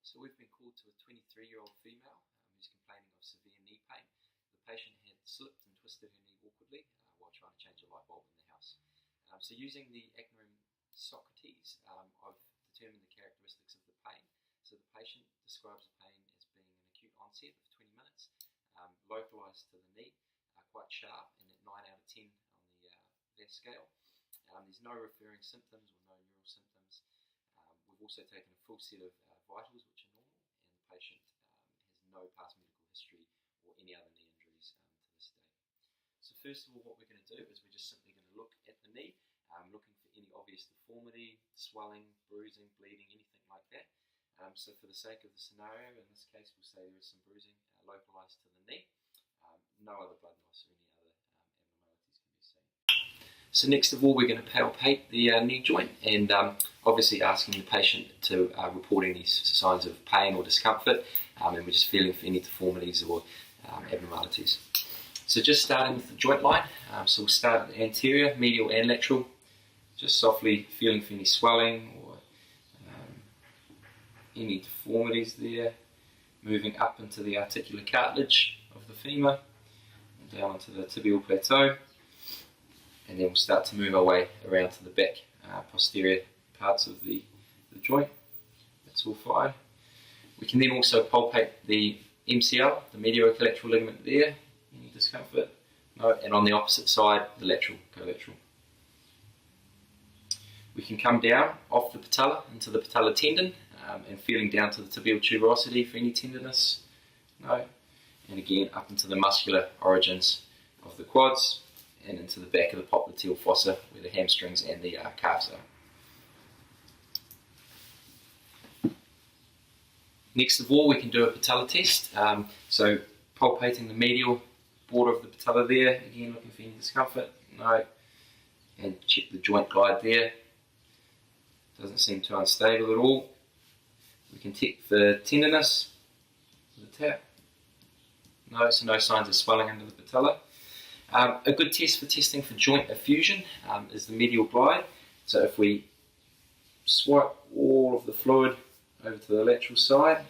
So we've been called to a 23-year-old female who's complaining of severe knee pain. The patient had slipped and twisted her knee awkwardly while trying to change a light bulb in the house. So using the acronym Socrates, I've determined the characteristics of the pain. So the patient describes the pain as being an acute onset of 20 minutes, localised to the knee, quite sharp, and at 9 out of 10 on the VAS scale. There's no referring symptoms or no neural symptoms. We've also taken a full set of vitals, which are normal, and the patient has no past medical history or any other knee injuries to this date. So first of all, what we're going to do is we're just simply going to look at the knee, looking for any obvious deformity, swelling, bruising, bleeding, anything like that. So for the sake of the scenario, in this case we'll say there is some bruising localised to the knee. No other blood loss or any other abnormalities can be seen. So next of all, we're going to palpate the knee joint and obviously asking the patient to report any signs of pain or discomfort, and we're just feeling for any deformities or abnormalities. So just starting with the joint line, so we'll start at the anterior, medial and lateral, just softly feeling for any swelling or any deformities there, moving up into the articular cartilage of the femur, and down into the tibial plateau. And then we'll start to move our way around to the back, posterior parts of the joint. That's all fine. We can then also palpate the MCL, the medial collateral ligament there. Any discomfort? No. And on the opposite side, the lateral collateral. We can come down off the patella into the patellar tendon and feeling down to the tibial tuberosity for any tenderness. No. And again up into the muscular origins of the quads and into the back of the popliteal fossa where the hamstrings and the calves are. Next of all, we can do a patella test. So palpating the medial border of the patella there, again looking for any discomfort. No. And check the joint glide there. Doesn't seem too unstable at all. We can check for tenderness with a tap. No, so no signs of swelling under the patella. A good test for testing for joint effusion is the medial glide. So if we swipe all of the fluid over to the lateral side,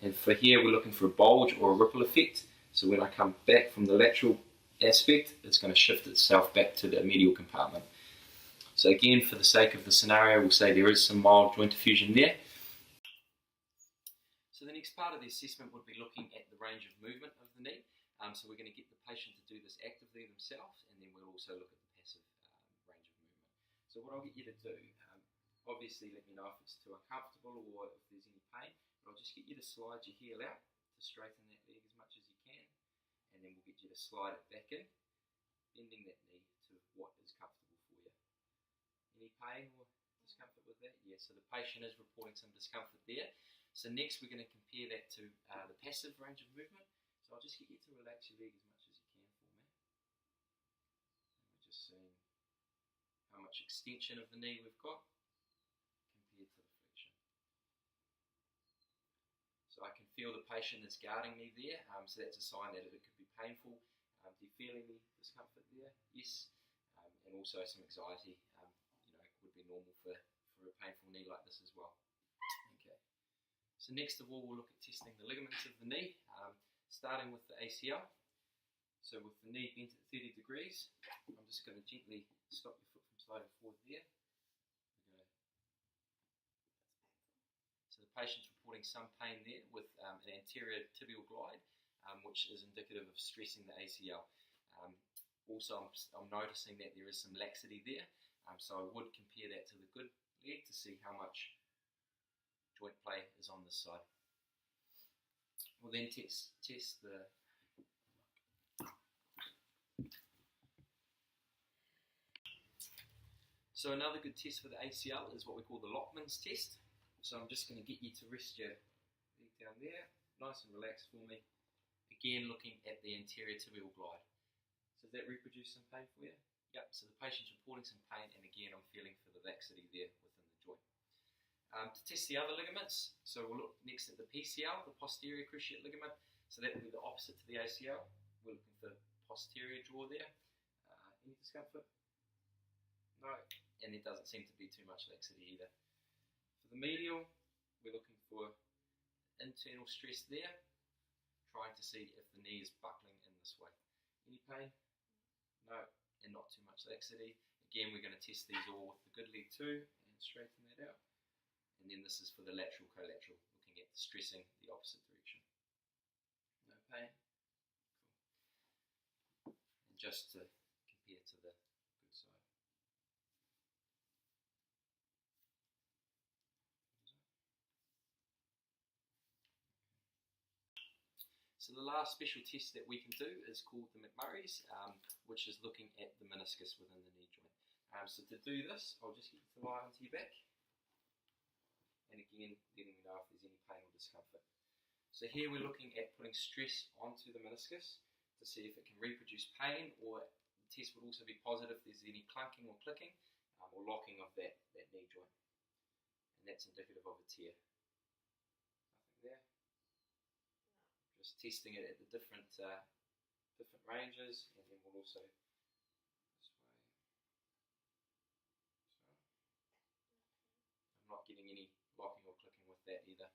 and for here we're looking for a bulge or a ripple effect. So when I come back from the lateral aspect, it's going to shift itself back to the medial compartment. So again, for the sake of the scenario, we'll say there is some mild joint effusion there. So the next part of the assessment would be looking at the range of movement of the knee. So we're going to get the patient to do this actively themselves, and then we'll also look at the passive range of movement. So what I'll get you to do, obviously let me know if it's too uncomfortable or if there's any pain, but I'll just get you to slide your heel out to straighten that leg as much as you can, and then we'll get you to slide it back in, bending that knee to what is comfortable for you. Any pain or discomfort with that? Yeah, so the patient is reporting some discomfort there. So next we're going to compare that to the passive range of movement. So I'll just get you to relax your leg as much as you can for me. And we're just seeing how much extension of the knee we've got compared to the flexion. So I can feel the patient is guarding me there, so that's a sign that it could be painful. Do you feel any discomfort there? Yes. And also some anxiety, would be normal for a painful knee like this as well. Okay. So next of all, we'll look at testing the ligaments of the knee, starting with the ACL. So with the knee bent at 30 degrees, I'm just going to gently stop your foot from sliding forward there. So the patient's reporting some pain there with an anterior tibial glide, which is indicative of stressing the ACL. Also, I'm noticing that there is some laxity there, so I would compare that to the good leg to see how much joint play is on this side. We'll then test the So another good test for the ACL is what we call the Lockman's test. So I'm just going to get you to rest your leg down there, nice and relaxed for me. Again, looking at the anterior tibial glide. So does that reproduce some pain for you? Yep, so the patient's reporting some pain, and again I'm feeling for the laxity there within the joint. To test the other ligaments, so we'll look next at the PCL, the posterior cruciate ligament. So that will be the opposite to the ACL. We're looking for the posterior jaw there. Any discomfort? No, and there doesn't seem to be too much laxity either. For the medial, we're looking for internal stress there, trying to see if the knee is buckling in this way. Any pain? No, and not too much laxity. Again, we're going to test these all with the good leg too, and straighten that out. And then this is for the lateral collateral, looking at stressing the opposite direction. No pain. Cool. And just to compare to the good side. So the last special test that we can do is called the McMurray's, which is looking at the meniscus within the knee joint. So to do this, I'll just get you to lie onto your back. And again, letting me know if there's any pain or discomfort. So here we're looking at putting stress onto the meniscus to see if it can reproduce pain, or the test would also be positive if there's any clunking or clicking or locking of that knee joint. And that's indicative of a tear. Nothing there. Just testing it at the different ranges, and then we'll also this way. So I'm not getting any locking or clicking with that either.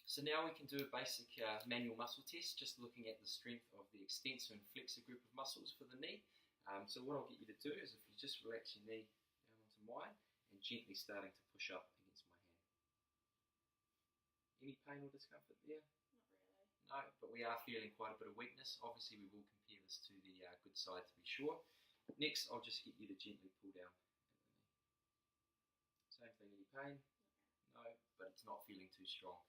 So now we can do a basic manual muscle test, just looking at the strength of the extensor and flexor group of muscles for the knee. So what I'll get you to do is if you just relax your knee down onto mine and gently starting to push up against my hand. Any pain or discomfort there? Not really. No, but we are feeling quite a bit of weakness. Obviously we will compare this to the good side to be sure. Next, I'll just get you to gently pull down at the knee. Same thing, any pain? No, but it's not feeling too strong.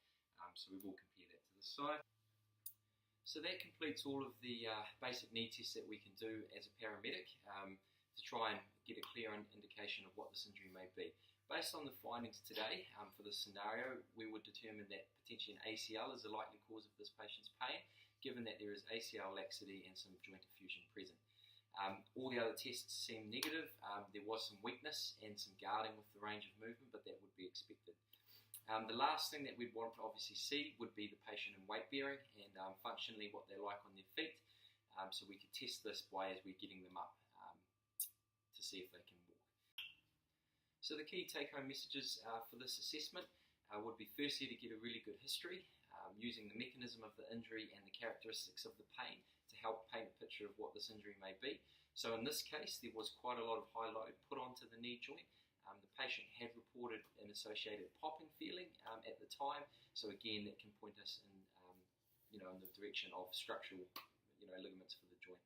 So we will compare that to this side. So that completes all of the basic knee tests that we can do as a paramedic to try and get a clear indication of what this injury may be. Based on the findings today, for this scenario, we would determine that potentially an ACL is a likely cause of this patient's pain, given that there is ACL laxity and some joint effusion present. All the other tests seem negative. There was some weakness and some guarding with the range of movement, but that would be expected. The last thing that we'd want to obviously see would be the patient in weight bearing and functionally what they're like on their feet. So we could test this by as we're getting them up to see if they can walk. So the key take-home messages for this assessment would be firstly to get a really good history using the mechanism of the injury and the characteristics of the pain to help paint a picture of what this injury may be. So in this case, there was quite a lot of high load put onto the knee joint. The patient had reported an associated popping feeling at the time, so again that can point us in, in the direction of structural, ligaments for the joint.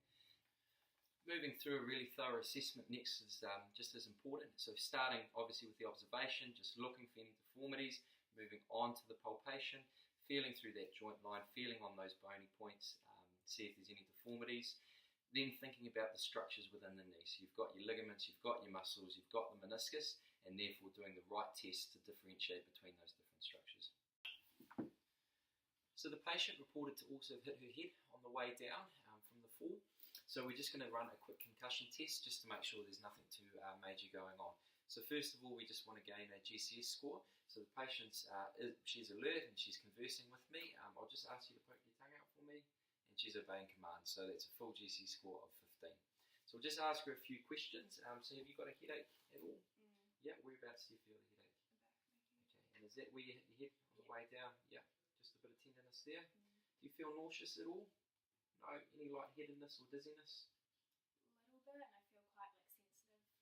Moving through a really thorough assessment next is just as important. So starting obviously with the observation, just looking for any deformities, moving on to the palpation, feeling through that joint line, feeling on those bony points, see if there's any deformities. Then thinking about the structures within the knee. So you've got your ligaments, you've got your muscles, you've got the meniscus, and therefore doing the right test to differentiate between those different structures. So the patient reported to also hit her head on the way down from the fall. So we're just going to run a quick concussion test just to make sure there's nothing too major going on. So first of all, we just want to gain a GCS score. So the patient's she's alert and she's conversing with me. I'll just ask you to poke your tongue out for me. And she's obeying commands, so that's a full GC score of 15. So we'll just ask her a few questions. So have you got a headache at all? Yeah, whereabouts do you feel the headache? Okay, and is that where you hit your head on the way down? Yeah, just a bit of tenderness there. Do you feel nauseous at all? No, any lightheadedness or dizziness? A little bit, and I feel quite sensitive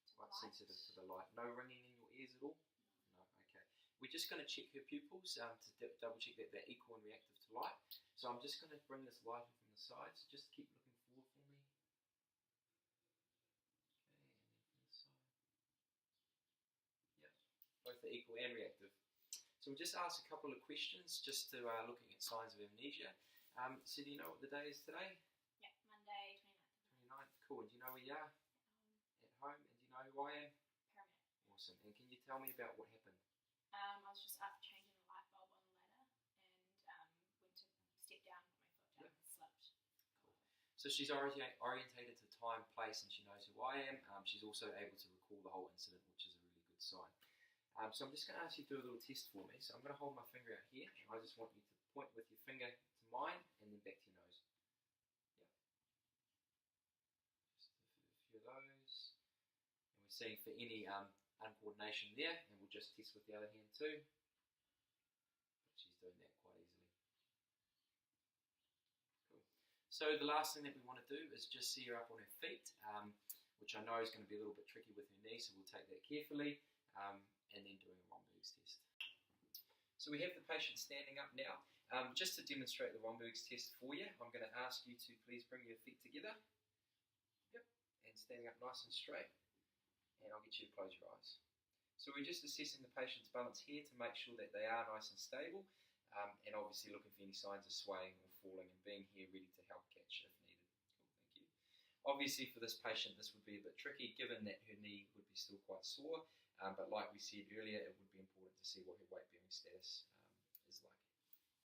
to quite sensitive to the light. No ringing in your ears at all? No, okay. We're just going to check her pupils to double check that they're equal and reactive to light. So I'm just going to bring this light in from the side, so just keep looking forward for me. Okay, and then from this side. Yeah, both are equal and reactive. So we'll just ask a couple of questions just to looking at signs of amnesia. So do you know what the day is today? Yeah, Monday, 29th. Cool, and do you know where you are? At home. And do you know who I am? Paramedic. Awesome, and can you tell me about what happened? I was just up changing a light bulb on the ladder and went to step down, put my foot down and slipped. Cool. So she's orientated to time, place, and she knows who I am. She's also able to recall the whole incident, which is a really good sign. So I'm just going to ask you to do a little test for me. So I'm going to hold my finger out here, and I just want you to point with your finger to mine, and then back to your nose. Yeah. Just a few of those. And we're seeing for any uncoordination there, and we'll just test with the other hand too. So the last thing that we want to do is just see her up on her feet, which I know is going to be a little bit tricky with her knee, so we'll take that carefully, and then doing a Romberg's test. So we have the patient standing up now. Just to demonstrate the Romberg's test for you, I'm going to ask you to please bring your feet together. Yep, and standing up nice and straight, and I'll get you to close your eyes. So we're just assessing the patient's balance here to make sure that they are nice and stable, and obviously looking for any signs of swaying or falling and being here ready to help catch if needed. Cool, thank you. Obviously for this patient this would be a bit tricky given that her knee would be still quite sore, but like we said earlier, it would be important to see what her weight bearing status